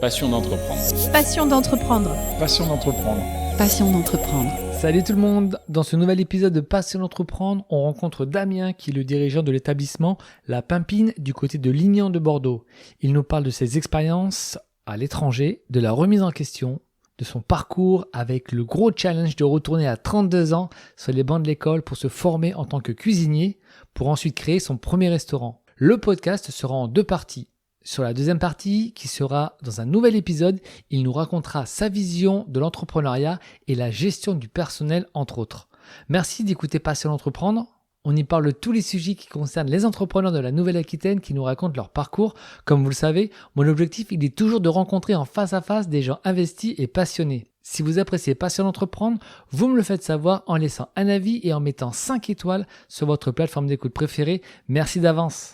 Passion d'entreprendre. Passion d'entreprendre. Passion d'entreprendre. Passion d'entreprendre. Salut tout le monde. Dans ce nouvel épisode de Passion d'entreprendre, on rencontre Damien qui est le dirigeant de l'établissement La Pimpine du côté de Lignan de Bordeaux. Il nous parle de ses expériences à l'étranger, de la remise en question, de son parcours avec le gros challenge de retourner à 32 ans sur les bancs de l'école pour se former en tant que cuisinier pour ensuite créer son premier restaurant. Le podcast sera en 2 parties. Sur la deuxième partie, qui sera dans un nouvel épisode, il nous racontera sa vision de l'entrepreneuriat et la gestion du personnel, entre autres. Merci d'écouter Passion d'entreprendre. On y parle de tous les sujets qui concernent les entrepreneurs de la Nouvelle-Aquitaine qui nous racontent leur parcours. Comme vous le savez, mon objectif il est toujours de rencontrer en face à face des gens investis et passionnés. Si vous appréciez Passion d'entreprendre, vous me le faites savoir en laissant un avis et en mettant 5 étoiles sur votre plateforme d'écoute préférée. Merci d'avance.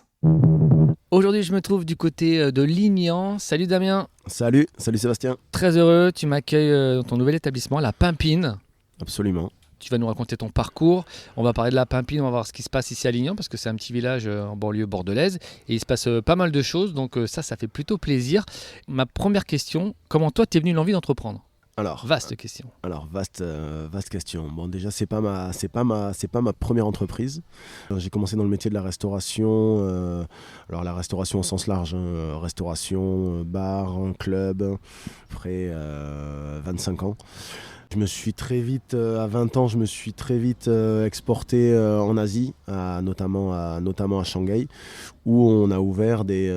Aujourd'hui, je me trouve du côté de Lignan. Salut Damien. Salut Sébastien. Très heureux, tu m'accueilles dans ton nouvel établissement, La Pimpine. Absolument. Tu vas nous raconter ton parcours. On va parler de La Pimpine, on va voir ce qui se passe ici à Lignan parce que c'est un petit village en banlieue bordelaise et il se passe pas mal de choses, donc ça fait plutôt plaisir. Ma première question, comment toi t'es venu l'envie d'entreprendre ? Vaste question. Alors vaste question. Bon, déjà c'est pas ma première entreprise. J'ai commencé dans le métier de la restauration. Alors la restauration au sens large, restauration, bar, club. Après 25 ans. Je me suis très vite, à 20 ans, exporté en Asie, notamment à Shanghai, où on a ouvert des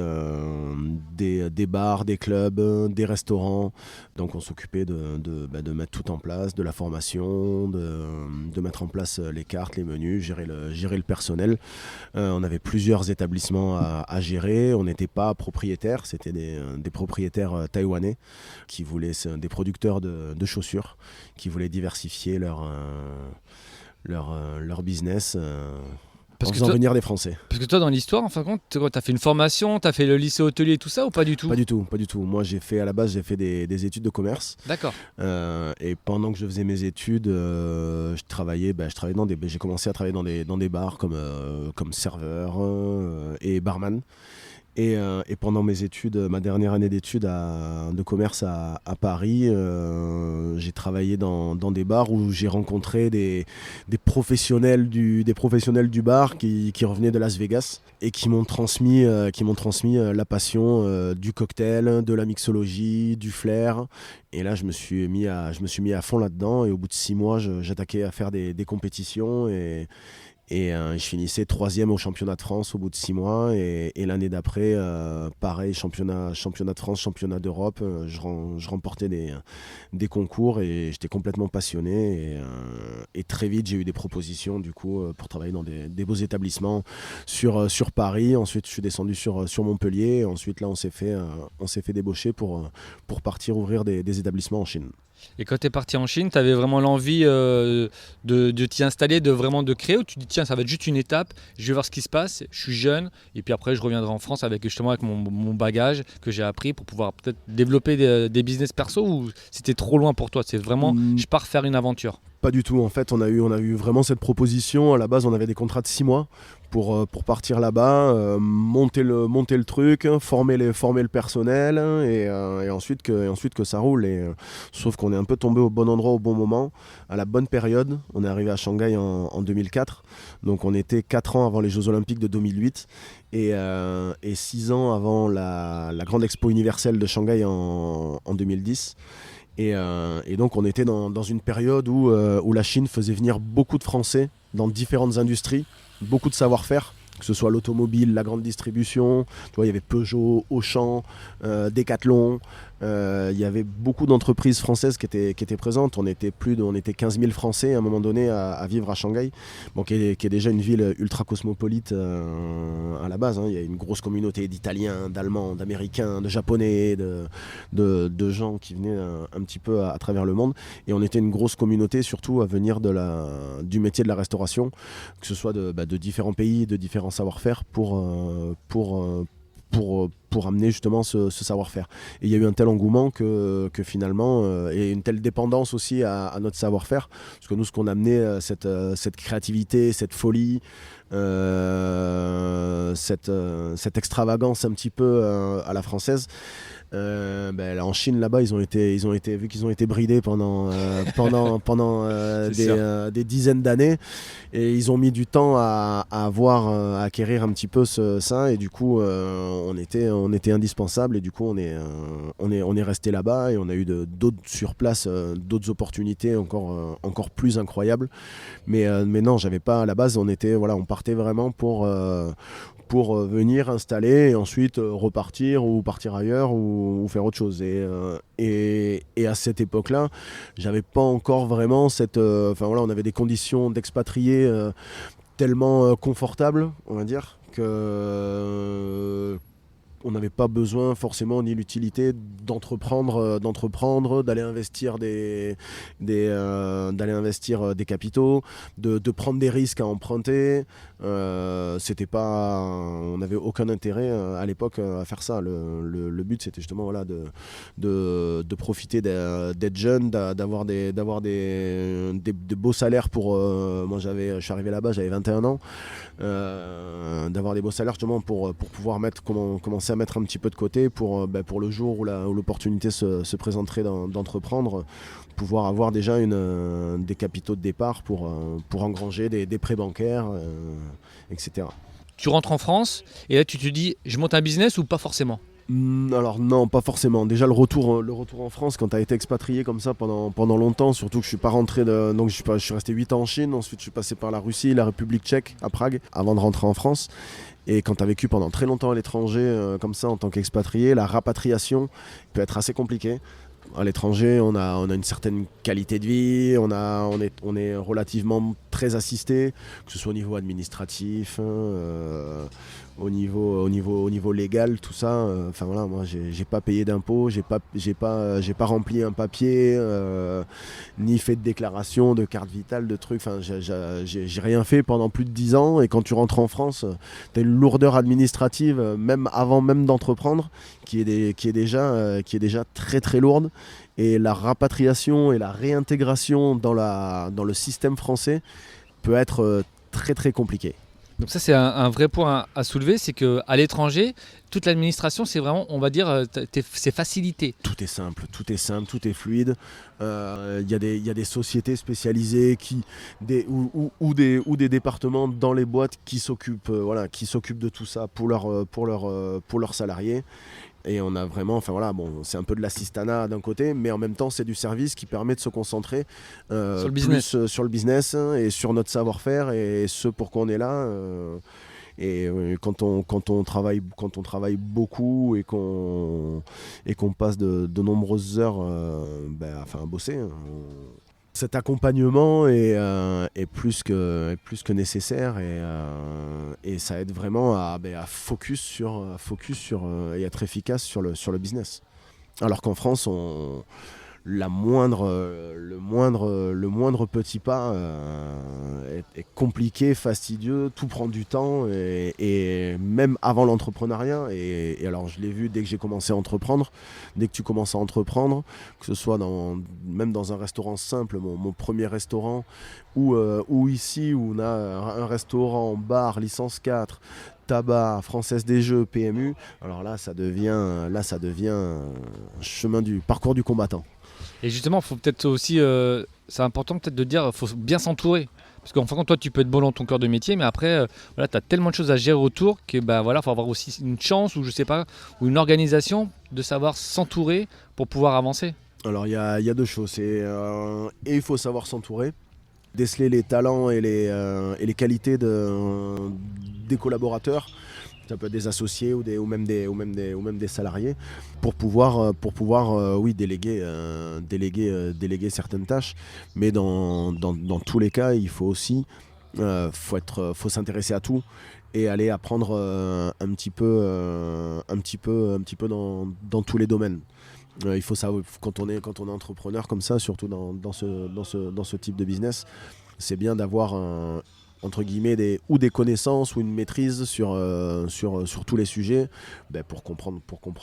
bars, des clubs, des restaurants. Donc on s'occupait de mettre tout en place, de la formation, de mettre en place les cartes, les menus, gérer le personnel. On avait plusieurs établissements à gérer. On n'était pas propriétaires, c'était des propriétaires taïwanais qui voulaient, des producteurs de chaussures, qui voulaient diversifier leur business en faisant venir des Français. Parce que toi, dans l'histoire, en fin de compte, tu as fait une formation, tu as fait le lycée hôtelier et tout ça ou pas du tout ? Pas du tout. Moi, à la base, j'ai fait des études de commerce. D'accord. Et pendant que je faisais mes études, j'ai commencé à travailler dans des bars comme serveur et barman. Et pendant mes études, ma dernière année d'études de commerce à Paris, j'ai travaillé dans des bars où j'ai rencontré des professionnels du bar qui revenaient de Las Vegas et qui m'ont transmis la passion du cocktail, de la mixologie, du flair. Et là, je me suis mis à fond là-dedans. Et au bout de 6 mois, j'attaquais à faire des compétitions et je finissais 3e au championnat de France au bout de 6 mois. Et l'année d'après, pareil, championnat de France, championnat d'Europe. Je remportais des concours et j'étais complètement passionné. Et très vite, j'ai eu des propositions du coup, pour travailler dans des beaux établissements sur Paris. Ensuite, je suis descendu sur Montpellier. Et ensuite, là, on s'est fait débaucher pour partir ouvrir des établissements en Chine. Et quand tu es parti en Chine, tu avais vraiment l'envie de t'y installer, de créer, ou tu dis tiens, ça va être juste une étape, je vais voir ce qui se passe, je suis jeune, et puis après je reviendrai en France avec mon bagage que j'ai appris pour pouvoir peut-être développer des business perso, ou c'était trop loin pour toi, c'est vraiment je pars faire une aventure? Pas du tout, en fait on a eu vraiment cette proposition. À la base on avait des contrats de 6 mois pour partir là-bas, monter le truc, former le personnel et ensuite que ça roule. Sauf qu'on est un peu tombé au bon endroit au bon moment, à la bonne période. On est arrivé à Shanghai en 2004, donc on était 4 ans avant les Jeux Olympiques de 2008 et 6 ans avant la grande expo universelle de Shanghai en 2010. Et donc on était dans une période où la Chine faisait venir beaucoup de Français dans différentes industries, beaucoup de savoir-faire, que ce soit l'automobile, la grande distribution. Tu vois, il y avait Peugeot, Auchan, Decathlon. Il y avait beaucoup d'entreprises françaises qui étaient présentes. On était 15 000 Français à un moment donné à vivre à Shanghai, qui est déjà une ville ultra cosmopolite à la base. Il y a une grosse communauté d'Italiens, d'Allemands, d'Américains, de Japonais, de gens qui venaient un petit peu à travers le monde. Et on était une grosse communauté surtout à venir du métier de la restauration, que ce soit de différents pays, de différents savoir-faire pour amener justement ce savoir-faire. Et il y a eu un tel engouement que finalement, et une telle dépendance aussi à notre savoir-faire, parce que nous, ce qu'on amenait, cette créativité, cette folie, cette extravagance un petit peu à la française, En Chine, là-bas, ils ont été, vu qu'ils ont été bridés pendant des dizaines d'années, et ils ont mis du temps à acquérir un petit peu ça, et du coup, on était indispensable, et du coup, on est resté là-bas, et on a eu d'autres sur place, d'autres opportunités encore plus incroyables. Mais non, j'avais pas à la base. On partait vraiment pour venir installer et ensuite repartir ou partir ailleurs ou faire autre chose. Et à cette époque-là, j'avais pas encore vraiment on avait des conditions d'expatriés tellement confortables, on va dire, que on n'avait pas besoin forcément ni l'utilité d'entreprendre, d'aller investir des capitaux, de prendre des risques à emprunter. C'était pas, on n'avait aucun intérêt à l'époque à faire ça. Le but, c'était justement de profiter d'être jeune, d'avoir des beaux salaires moi je suis arrivé là-bas, j'avais 21 ans, d'avoir des beaux salaires justement pour pouvoir commencer à mettre un petit peu de côté pour le jour où l'opportunité se présenterait d'entreprendre, pouvoir avoir déjà des capitaux de départ pour engranger des prêts bancaires, etc. Tu rentres en France et là tu te dis je monte un business ou pas forcément? Alors non, pas forcément. Déjà le retour en France, quand tu as été expatrié comme ça pendant longtemps, surtout que je suis pas rentré donc je suis resté 8 ans en Chine, ensuite je suis passé par la Russie, la République tchèque, à Prague, avant de rentrer en France. Et quand tu as vécu pendant très longtemps à l'étranger, comme ça en tant qu'expatrié, la rapatriation peut être assez compliquée. À l'étranger, on a une certaine qualité de vie, on est relativement très assisté, que ce soit au niveau administratif, au niveau légal, tout ça. Moi, j'ai pas payé d'impôts, j'ai pas rempli un papier, ni fait de déclaration, de carte vitale, de trucs. J'ai rien fait pendant plus de 10 ans. Et quand tu rentres en France, tu as une lourdeur administrative, même avant d'entreprendre, qui est déjà très très lourde. Et la rapatriation et la réintégration dans le système français peut être très très compliqué. Donc ça c'est un vrai point à soulever, c'est qu'à l'étranger, toute l'administration c'est vraiment, on va dire, c'est facilité. Tout est simple, tout est fluide. Il y a des sociétés spécialisées ou des départements dans les boîtes qui s'occupent de tout ça pour leurs salariés. Et on a vraiment, c'est un peu de l'assistanat d'un côté, mais en même temps, c'est du service qui permet de se concentrer sur le business. plus sur le business et sur notre savoir-faire et ce pourquoi on est là. Quand on travaille beaucoup et qu'on passe de nombreuses heures à bosser. Cet accompagnement est plus que nécessaire et ça aide vraiment à focus sur et être efficace sur le business. Alors qu'en France, le moindre petit pas est compliqué, fastidieux, tout prend du temps et même avant l'entrepreneuriat. Et alors je l'ai vu dès que j'ai commencé à entreprendre, dès que tu commences à entreprendre, que ce soit même dans un restaurant simple, mon premier restaurant, ou ici où on a un restaurant, bar, licence 4, tabac, Française des Jeux, PMU, alors là ça devient un chemin du parcours du combattant. Et justement, faut peut-être aussi, c'est important peut-être de dire, faut bien s'entourer. Parce qu'en fin de compte, toi, tu peux être bon dans ton cœur de métier, mais après, tu as tellement de choses à gérer autour que faut avoir aussi une chance ou je sais pas, ou une organisation de savoir s'entourer pour pouvoir avancer. Alors il y a deux choses. Et il faut savoir s'entourer, déceler les talents et les qualités des collaborateurs. Ça peut être des associés ou même des salariés pour pouvoir déléguer certaines tâches. Mais dans tous les cas, il faut aussi faut s'intéresser à tout et aller apprendre un petit peu dans tous les domaines. Il faut savoir, quand on est entrepreneur comme ça, surtout dans ce type de business, c'est bien d'avoir entre guillemets des connaissances ou une maîtrise sur tous les sujets pour comprendre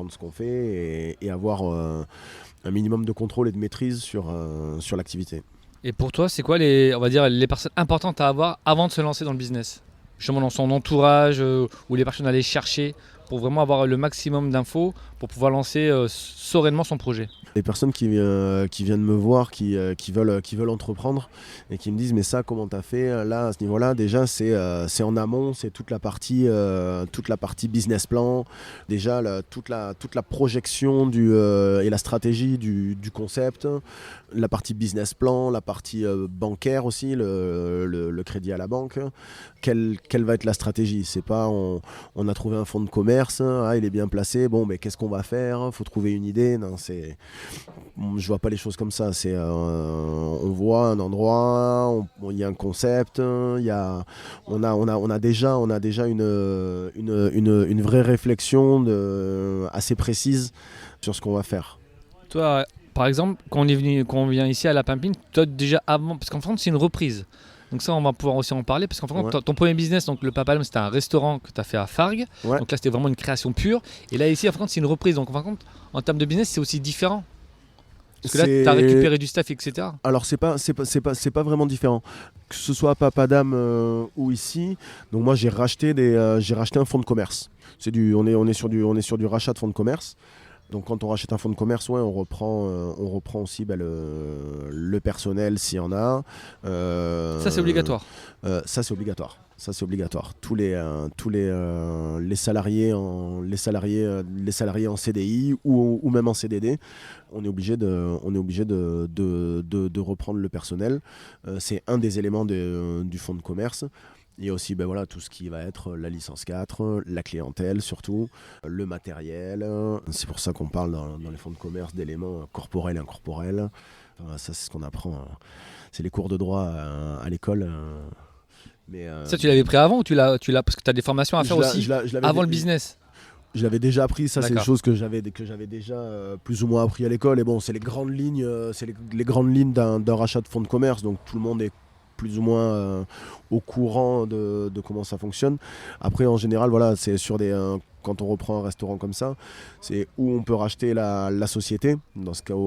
ce qu'on fait et avoir un minimum de contrôle et de maîtrise sur l'activité. Et pour toi, c'est quoi les personnes importantes à avoir avant de se lancer dans le business ? Justement dans son entourage ou les personnes à aller chercher pour vraiment avoir le maximum d'infos pour pouvoir lancer sereinement son projet. Les personnes qui viennent me voir, qui veulent entreprendre et qui me disent mais ça comment t'as fait là à ce niveau-là, déjà c'est en amont, c'est toute la partie business plan, déjà toute la projection et la stratégie du concept, la partie business plan, la partie bancaire aussi, le crédit à la banque. Quelle va être la stratégie? C'est pas on a trouvé un fonds de commerce, il est bien placé, bon mais qu'est-ce qu'on va faire? Faut trouver une idée. Non, je vois pas les choses comme ça. On voit un endroit, il y a un concept, on a déjà une vraie réflexion assez précise sur ce qu'on va faire. Toi, par exemple, quand on vient ici à La Pimpine, toi déjà avant, parce qu'en France c'est une reprise. Donc ça, on va pouvoir aussi en parler, parce qu'en fait, ton premier business, donc le Papalm, c'était un restaurant que tu as fait à Fargues. Ouais. Donc là, c'était vraiment une création pure. Et là, ici, en France, c'est une reprise. Donc en termes de business, c'est aussi différent. Parce que là, tu as récupéré du staff, etc. Alors, c'est pas vraiment différent. Que ce soit à Papadam ou ici. Donc moi, j'ai racheté un fonds de commerce. On est sur du rachat de fonds de commerce. Donc quand on rachète un fonds de commerce, on reprend aussi le personnel s'il y en a. Ça c'est obligatoire. Ça c'est obligatoire. Tous les salariés en CDI ou même en CDD, on est obligé de reprendre le personnel. C'est un des éléments du fonds de commerce. Il y a aussi tout ce qui va être la licence 4, la clientèle surtout, le matériel. C'est pour ça qu'on parle dans les fonds de commerce d'éléments corporels et incorporels. Ça, c'est ce qu'on apprend. C'est les cours de droit à l'école. Mais ça, tu l'avais pris avant ou tu l'as parce que tu as des formations à faire aussi avant le business? Je l'avais déjà appris, ça. D'accord. C'est des choses que j'avais déjà plus ou moins appris à l'école. Et bon, c'est les grandes lignes, d'un rachat de fonds de commerce. Donc tout le monde est plus ou moins au courant de comment ça fonctionne. Après, en général, c'est sur quand on reprend un restaurant comme ça, c'est où on peut racheter la société. Dans ce cas-là,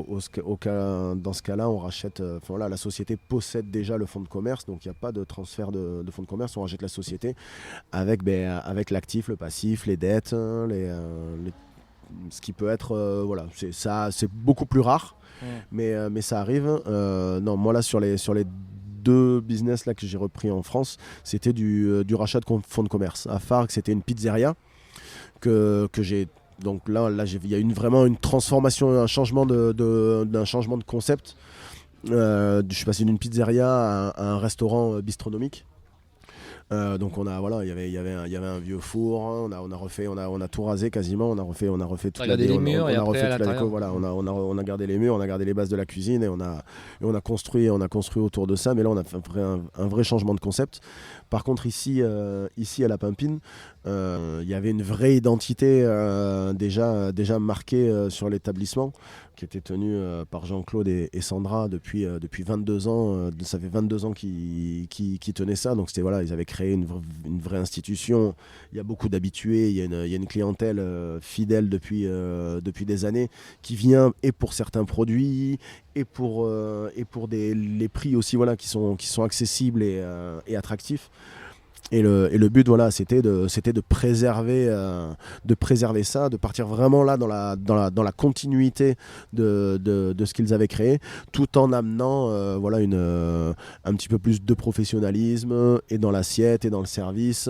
on rachète. La société possède déjà le fonds de commerce, donc il n'y a pas de transfert de fonds de commerce. On rachète la société avec l'actif, le passif, les dettes, ce qui peut être c'est beaucoup plus rare, mais ça arrive. Non, moi là sur les 2 business là que j'ai repris en France, c'était du rachat de fonds de commerce. À Fargues, c'était une pizzeria que j'ai. Donc là il y a vraiment une transformation, un changement de concept. Je suis passé d'une pizzeria à un restaurant bistronomique. Donc il y avait un vieux four, on a tout rasé quasiment, on a refait toute la les murs et après à l'intérieur. On a gardé les murs, on a gardé les bases de la cuisine et on a construit autour de ça. Mais là on a fait un vrai changement de concept. Par contre ici à La Pimpine, il y avait une vraie identité déjà marquée sur l'établissement, qui était tenu par Jean-Claude et Sandra depuis 22 ans. Ça fait 22 ans qu'ils tenaient ça. Donc ils avaient créé une vraie institution. Il y a beaucoup d'habitués, il y a une clientèle fidèle depuis des années qui vient et pour certains produits et pour les prix aussi qui sont accessibles et attractifs. Et le but c'était de préserver ça, de partir vraiment là dans la continuité de ce qu'ils avaient créé, tout en amenant un petit peu plus de professionnalisme et dans l'assiette et dans le service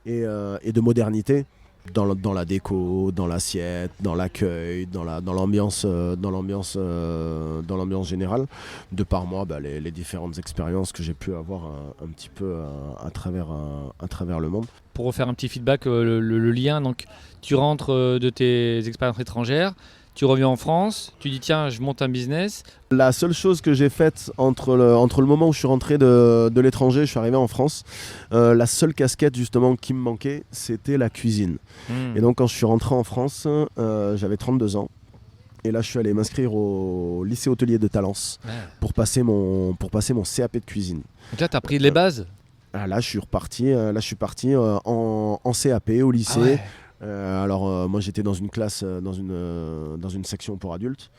et de modernité. Dans la déco, dans l'assiette, dans l'accueil, dans l'ambiance générale, de par moi les différentes expériences que j'ai pu avoir un petit peu à travers le monde. Pour refaire un petit feedback, le lien, donc tu rentres de tes expériences étrangères, tu reviens en France, tu dis tiens je monte un business. La seule chose que j'ai faite entre le moment où je suis rentré de l'étranger, je suis arrivé en France, la seule casquette justement qui me manquait, c'était la cuisine. Et donc quand je suis rentré en France, j'avais 32 ans. Et là je suis allé m'inscrire au lycée hôtelier de Talence pour passer mon CAP de cuisine. Donc là tu as pris les bases. Là je suis parti en CAP au lycée. Ah ouais. Moi j'étais dans une classe, dans une section pour adultes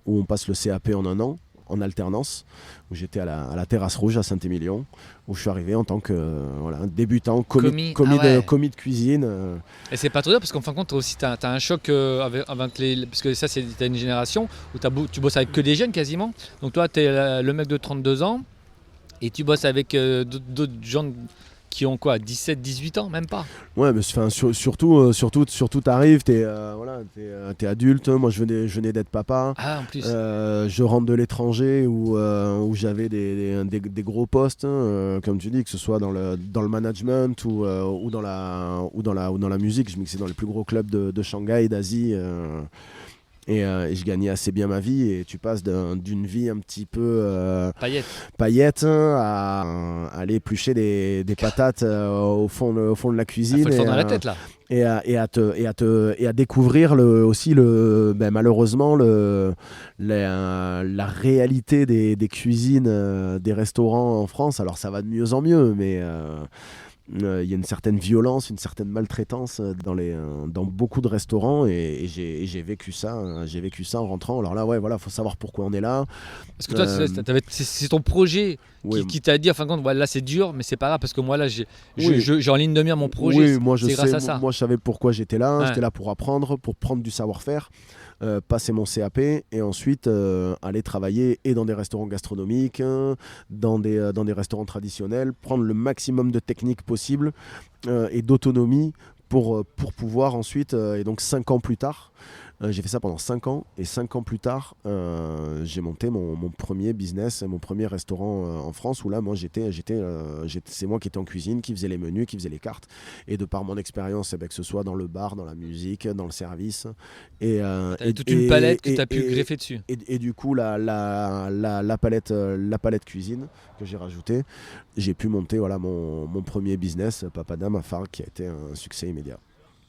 où on passe le CAP en un an. en alternance, où j'étais à la Terrasse Rouge à Saint-Émilion, où je suis arrivé en tant que débutant, commis de cuisine. Et c'est pas trop dur parce qu'en fin de compte, t'as un choc avec les. Parce que ça, t'as une génération où tu bosses avec que des jeunes quasiment. Donc toi, t'es le mec de 32 ans et tu bosses avec d'autres gens qui ont quoi, 17, 18 ans, même pas. Ouais, mais surtout t'arrives, t'es adulte. Moi, je venais d'être papa. Ah, en plus. Je rentre de l'étranger où j'avais des gros postes, comme tu dis, que ce soit dans le management ou dans la musique. Je mixais dans les plus gros clubs de Shanghai, d'Asie. Et je gagnais assez bien ma vie, et tu passes d'une vie un petit peu paillette à aller éplucher des patates au fond de la cuisine. Il faut le faire dans la tête là. Et à découvrir aussi malheureusement la réalité des cuisines des restaurants en France. Alors ça va de mieux en mieux, mais il y a une certaine violence, une certaine maltraitance dans beaucoup de restaurants, et j'ai vécu ça en rentrant. Alors là, ouais, voilà, faut savoir pourquoi on est là. Parce que toi, c'est ton projet qui t'a dit, en fin de compte, là c'est dur, mais c'est pas grave, parce que moi là, j'ai en ligne de mire mon projet. Oui, c'est grâce à ça. Moi, je savais pourquoi j'étais là. Ouais. J'étais là pour apprendre, pour prendre du savoir-faire. Passer mon CAP, et ensuite aller travailler et dans des restaurants gastronomiques, dans des restaurants traditionnels, prendre le maximum de techniques possibles et d'autonomie pour pouvoir ensuite, et donc 5 ans plus tard, j'ai fait ça pendant 5 ans, et 5 ans plus tard, j'ai monté mon premier business, mon premier restaurant en France, où là, moi, c'est moi qui étais en cuisine, qui faisais les menus, qui faisais les cartes, et de par mon expérience, que ce soit dans le bar, dans la musique, dans le service. T'avais toute une palette que tu as pu greffer dessus. Et du coup, la palette cuisine que j'ai rajoutée, j'ai pu monter mon premier business, Papadam, à Fargue, qui a été un succès immédiat.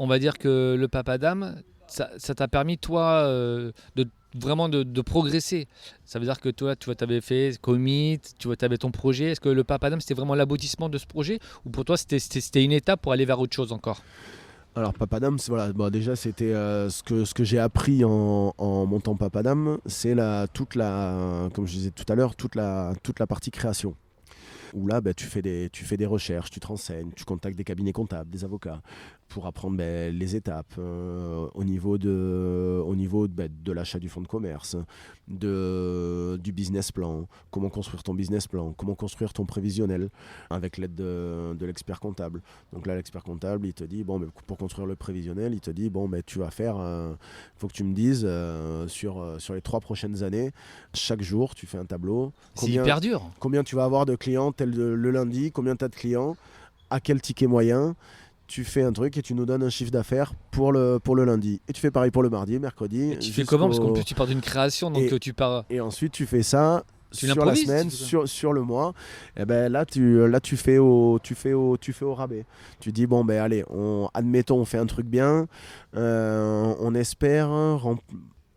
On va dire que le Papadam, ça t'a permis, toi, de progresser. Ça veut dire que toi, tu avais fait Commit, tu avais ton projet. Est-ce que le Papadam, c'était vraiment l'aboutissement de ce projet, ou pour toi, c'était une étape pour aller vers autre chose encore ? Alors Papadam, déjà c'était ce que j'ai appris en montant Papadam, c'est comme je disais tout à l'heure, toute la partie création. Où là, tu fais des recherches, tu te renseignes, tu contactes des cabinets comptables, des avocats, pour apprendre les étapes au niveau de l'achat du fonds de commerce, du business plan, comment construire ton business plan, comment construire ton prévisionnel avec l'aide de l'expert comptable. Donc là, l'expert comptable, il te dit, pour construire le prévisionnel, il te dit, tu vas faire, faut que tu me dises sur les 3 prochaines années, chaque jour, tu fais un tableau. C'est hyper dur. Combien tu vas avoir de clients le lundi, combien tu as de clients, à quel ticket moyen. Tu fais un truc et tu nous donnes un chiffre d'affaires pour le lundi. Et tu fais pareil pour le mardi, mercredi. Et tu fais comment ? Parce qu'en plus, tu pars d'une création, donc tu pars... Et ensuite, tu fais ça sur la semaine, sur le mois. Et là, tu fais au rabais. Tu dis, allez, admettons, on fait un truc bien. On espère...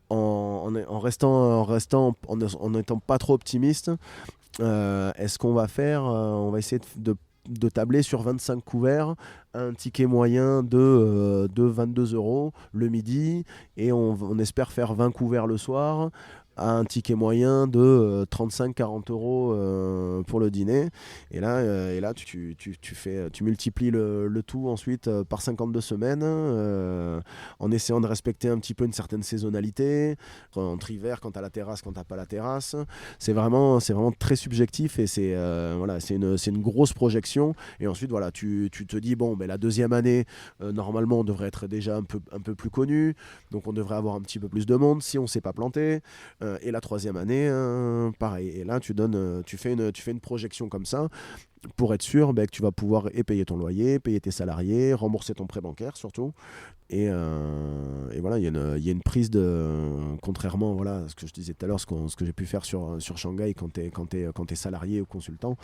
En n'étant pas trop optimiste, est-ce qu'on va faire, on va essayer de tabler sur 25 couverts, un ticket moyen de 22 € le midi, et on espère faire 20 couverts le soir à un ticket moyen de 35-40 € pour le dîner. Et là tu multiplies le tout ensuite par 52 semaines, en essayant de respecter un petit peu une certaine saisonnalité, entre hiver, quand tu as la terrasse, quand tu n'as pas la terrasse. C'est vraiment très subjectif, et c'est une grosse projection. Et ensuite, tu te dis, la deuxième année, normalement, on devrait être déjà un peu plus connu, donc on devrait avoir un petit peu plus de monde si on ne s'est pas planté. Et la troisième année, pareil. Et là, tu fais une projection comme ça, pour être sûr que tu vas pouvoir payer ton loyer, payer tes salariés, rembourser ton prêt bancaire surtout. Et voilà, il y a une prise de... Contrairement à ce que je disais tout à l'heure, ce que j'ai pu faire sur Shanghai quand t'es salarié ou consultant,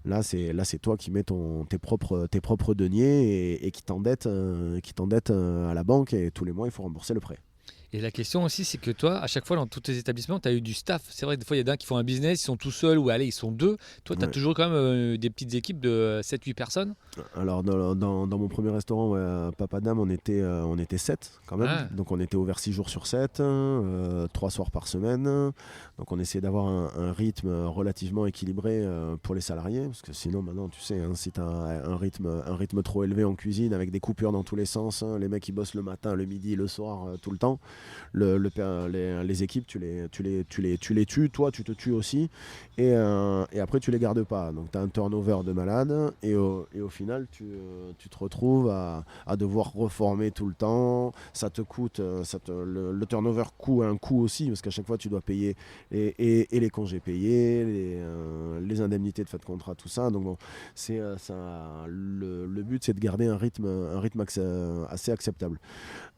là c'est toi qui mets tes propres deniers, et qui t'endette à la banque, et tous les mois il faut rembourser le prêt. Et la question aussi, c'est que toi, à chaque fois, dans tous tes établissements, tu as eu du staff. C'est vrai que des fois, il y en a qui font un business, ils sont tout seuls, ou allez, ils sont deux. Toi, tu as Ouais. toujours quand même des petites équipes de 7-8 personnes. Alors dans mon premier restaurant, à Papadam, on était 7 quand même. Ah. Donc on était ouvert 6 jours sur 7, 3 soirs par semaine. Donc on essayait d'avoir un rythme relativement équilibré pour les salariés. Parce que sinon maintenant, tu sais, si tu as un rythme trop élevé en cuisine avec des coupures dans tous les sens, les mecs qui bossent le matin, le midi, le soir, tout le temps, les équipes, tu les tues, toi tu te tues aussi. Et après tu les gardes pas. Donc tu as un turnover de malade. Et au final, tu te retrouves à devoir reformer tout le temps. Ça te coûte, le turnover coûte un coût aussi, parce qu'à chaque fois, tu dois payer et les congés payés, les indemnités de fin de contrat, tout ça. Donc bon, le but, c'est de garder un rythme assez acceptable.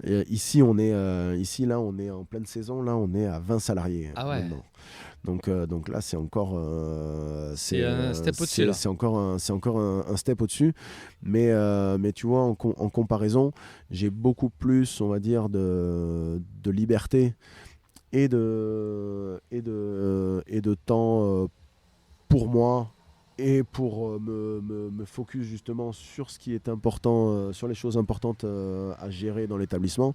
Et ici, on est en pleine saison. Là, on est à 20 salariés. Ah ouais. Maintenant. Donc là, c'est encore C'est un step au-dessus, là. c'est encore un step au-dessus, mais tu vois, en comparaison, j'ai beaucoup plus, on va dire, de liberté et de temps pour moi et pour me focus justement sur ce qui est important, sur les choses importantes à gérer dans l'établissement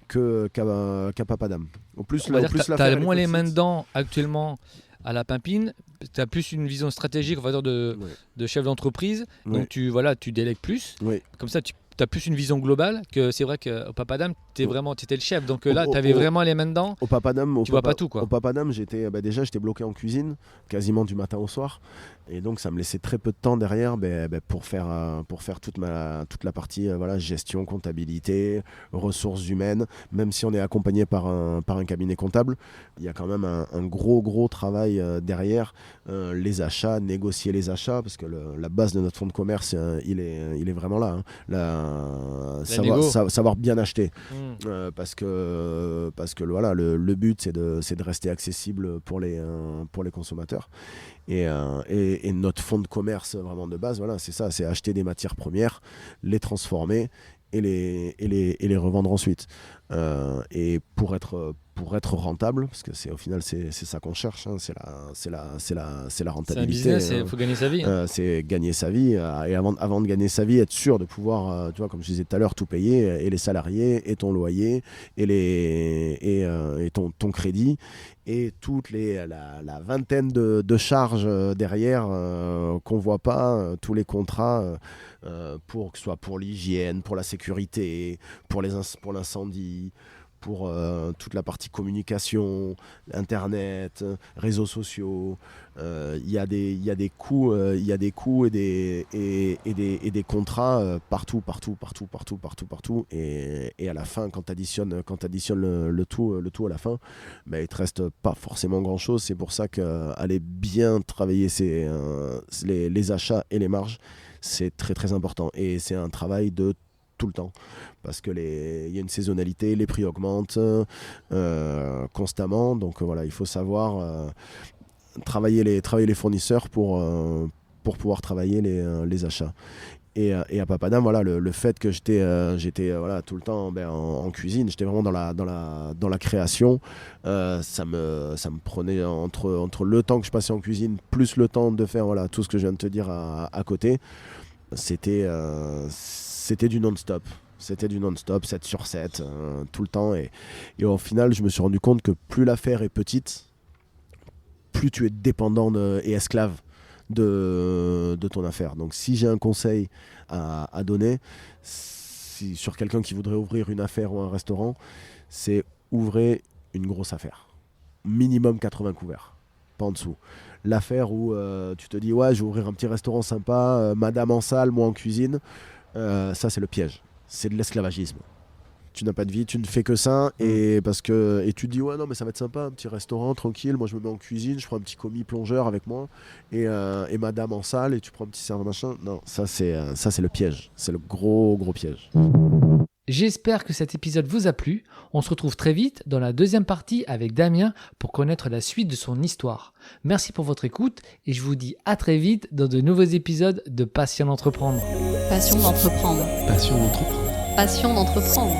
qu'à Papadam. Au plus, On va dire que l'affaire, tu as elle est moins les mains petite. dedans actuellement à la Pimpine. Tu as plus une vision stratégique, on va dire, de chef d'entreprise. Ouais. Donc tu délègues plus. Oui. Comme ça, tu as plus une vision globale. Que c'est vrai qu'au Papadam, tu étais le chef. Donc là, tu avais Au- vraiment les mains dedans. Au Papadam, Tu vois pas tout, quoi. Au Papadam, j'étais bloqué en cuisine, quasiment du matin au soir, et donc ça me laissait très peu de temps derrière pour faire toute la partie gestion, comptabilité, ressources humaines. Même si on est accompagné par un cabinet comptable, il y a quand même un gros travail derrière. Les achats, négocier les achats, parce que la base de notre fonds de commerce, il est vraiment là. Savoir bien acheter. Parce que voilà, le but c'est de rester accessible pour les consommateurs, et notre fonds de commerce vraiment de base, voilà, c'est ça, c'est acheter des matières premières, les transformer et les revendre ensuite, et pour être rentable, parce que au final c'est ça qu'on cherche, hein, c'est la rentabilité. C'est un business, il faut gagner sa vie. C'est gagner sa vie, et avant de gagner sa vie, être sûr de pouvoir, tu vois, comme je disais tout à l'heure, tout payer, et les salariés, et ton loyer, et ton crédit, et la vingtaine de charges derrière qu'on voit pas, tous les contrats, que ce soit pour l'hygiène, pour la sécurité, pour l'incendie, pour toute la partie communication, internet, réseaux sociaux. Il y a des coûts et des contrats partout, et à la fin, quand tu additionnes le tout à la fin, il te reste pas forcément grand chose. C'est pour ça qu'aller bien travailler les achats et les marges, c'est très très important, et c'est un travail de tout le temps, parce que il y a une saisonnalité, les prix augmentent constamment, donc voilà, il faut savoir travailler les fournisseurs pour pouvoir travailler les achats. Et à Papadam, voilà, le fait que j'étais tout le temps en cuisine, j'étais vraiment dans la création, ça me prenait entre le temps que je passais en cuisine plus le temps de faire tout ce que je viens de te dire à côté. C'était du non-stop. C'était du non-stop, 7 sur 7, tout le temps. Et au final, je me suis rendu compte que plus l'affaire est petite, plus tu es dépendant et esclave de ton affaire. Donc si j'ai un conseil à donner, sur quelqu'un qui voudrait ouvrir une affaire ou un restaurant, c'est ouvrir une grosse affaire. Minimum 80 couverts, pas en dessous. L'affaire où tu te dis, ouais, je vais ouvrir un petit restaurant sympa, madame en salle, moi en cuisine, ça c'est le piège. C'est de l'esclavagisme. Tu n'as pas de vie, tu ne fais que ça, et tu te dis, ouais, non, mais ça va être sympa, un petit restaurant tranquille, moi je me mets en cuisine, je prends un petit commis plongeur avec moi, et madame en salle, et tu prends un petit serveur machin. Non, ça c'est le piège, c'est le gros piège. J'espère que cet épisode vous a plu. On se retrouve très vite dans la deuxième partie avec Damien pour connaître la suite de son histoire. Merci pour votre écoute, et je vous dis à très vite dans de nouveaux épisodes de Passion d'entreprendre. Passion d'entreprendre. Passion d'entreprendre. Passion d'entreprendre.